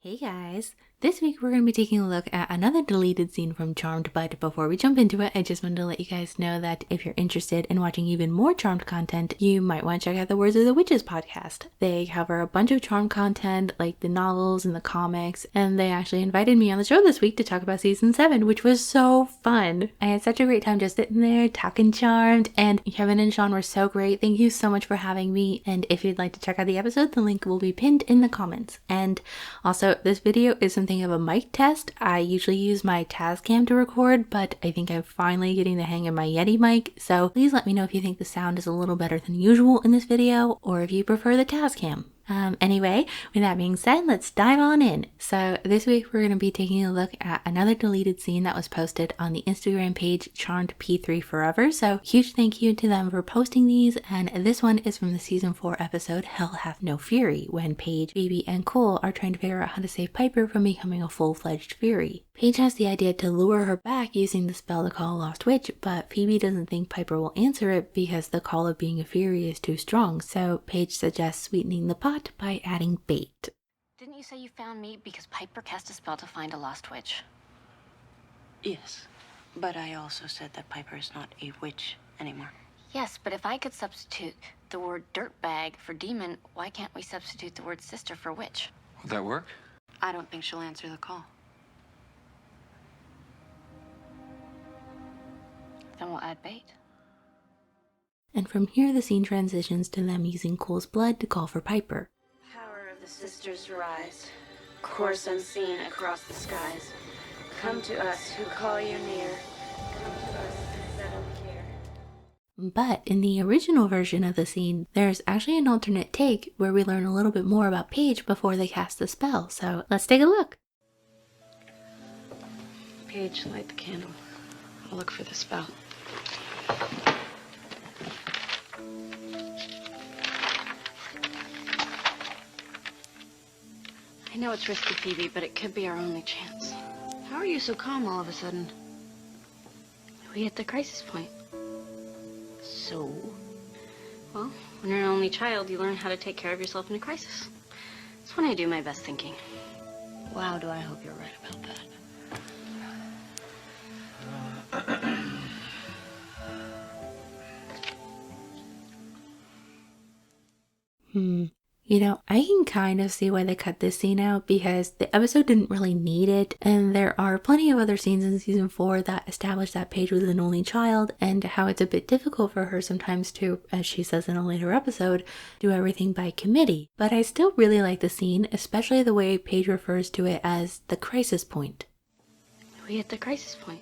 Hey guys! This week we're going to be taking a look at another deleted scene from Charmed, but before we jump into it, I just wanted to let you guys know that if you're interested in watching even more Charmed content, you might want to check out the Words of the Witches podcast. They cover a bunch of Charmed content, like the novels and the comics, and they actually invited me on the show this week to talk about season 7, which was so fun. I had such a great time just sitting there talking Charmed, and Kevin and Sean were so great. Thank you so much for having me, and if you'd like to check out the episode, the link will be pinned in the comments. And also, this video is something of a mic test. I usually use my Tascam to record, but I think I'm finally getting the hang of my Yeti mic, so please let me know if you think the sound is a little better than usual in this video, or if you prefer the Tascam. Anyway, with that being said, let's dive on in. So this week we're going to be taking a look at another deleted scene that was posted on the Instagram page Charmed P3 Forever. So huge thank you to them for posting these, and this one is from the season 4 episode Hell Hath No Fury, when Paige, Phoebe, and Cole are trying to figure out how to save Piper from becoming a full-fledged Fury. Paige has the idea to lure her back using the spell to call a lost witch, but Phoebe doesn't think Piper will answer it because the call of being a Fury is too strong, so Paige suggests sweetening the pot by adding bait. Didn't you say you found me because Piper cast a spell to find a lost witch? Yes, but I also said that Piper is not a witch anymore. Yes, but if I could substitute the word dirtbag for demon, why can't we substitute the word sister for witch? Would that work? I don't think she'll answer the call. Then we'll add bait. And from here the scene transitions to them using Cole's blood to call for Piper. Power of the sisters rise, course unseen across the skies. Come to us who call you near. Come to us in settled care. But in the original version of the scene, there's actually an alternate take where we learn a little bit more about Paige before they cast the spell. So let's take a look. Paige, light the candle. I'll look for the spell. I know it's risky, Phoebe, but it could be our only chance. How are you so calm all of a sudden? We hit the crisis point. So? Well, when you're an only child, you learn how to take care of yourself in a crisis. That's when I do my best thinking. Wow, do I hope you're right about that. You know, I can kind of see why they cut this scene out because the episode didn't really need it, and there are plenty of other scenes in season 4 that establish that Paige was an only child and how it's a bit difficult for her sometimes to, as she says in a later episode, do everything by committee. But I still really like the scene, especially the way Paige refers to it as the crisis point. We hit the crisis point.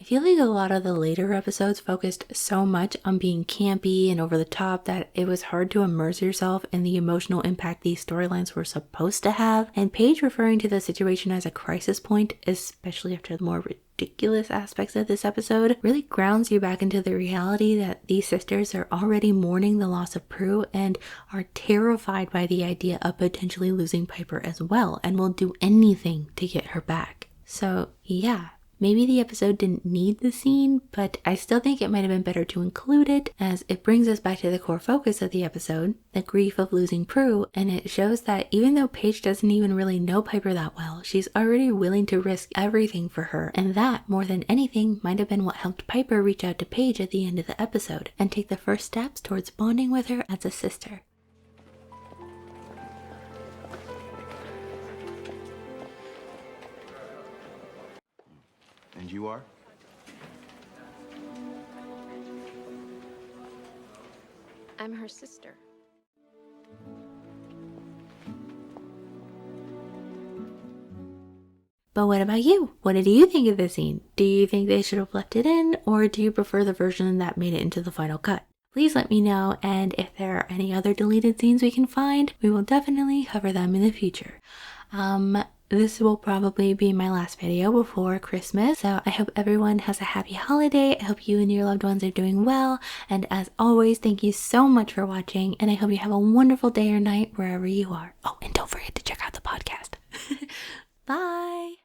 I feel like a lot of the later episodes focused so much on being campy and over the top that it was hard to immerse yourself in the emotional impact these storylines were supposed to have, and Paige referring to the situation as a crisis point, especially after the more ridiculous aspects of this episode, really grounds you back into the reality that these sisters are already mourning the loss of Prue and are terrified by the idea of potentially losing Piper as well, and will do anything to get her back. So yeah, maybe the episode didn't need the scene, but I still think it might have been better to include it, as it brings us back to the core focus of the episode, the grief of losing Prue, and it shows that even though Paige doesn't even really know Piper that well, she's already willing to risk everything for her, and that, more than anything, might have been what helped Piper reach out to Paige at the end of the episode, and take the first steps towards bonding with her as a sister. And you are? I'm her sister. But what about you? What did you think of the scene? Do you think they should have left it in, or do you prefer the version that made it into the final cut? Please let me know, and if there are any other deleted scenes we can find, we will definitely cover them in the future. This will probably be my last video before Christmas, so I hope everyone has a happy holiday. I hope you and your loved ones are doing well, and as always, thank you so much for watching, and I hope you have a wonderful day or night wherever you are. Oh, and don't forget to check out the podcast. Bye!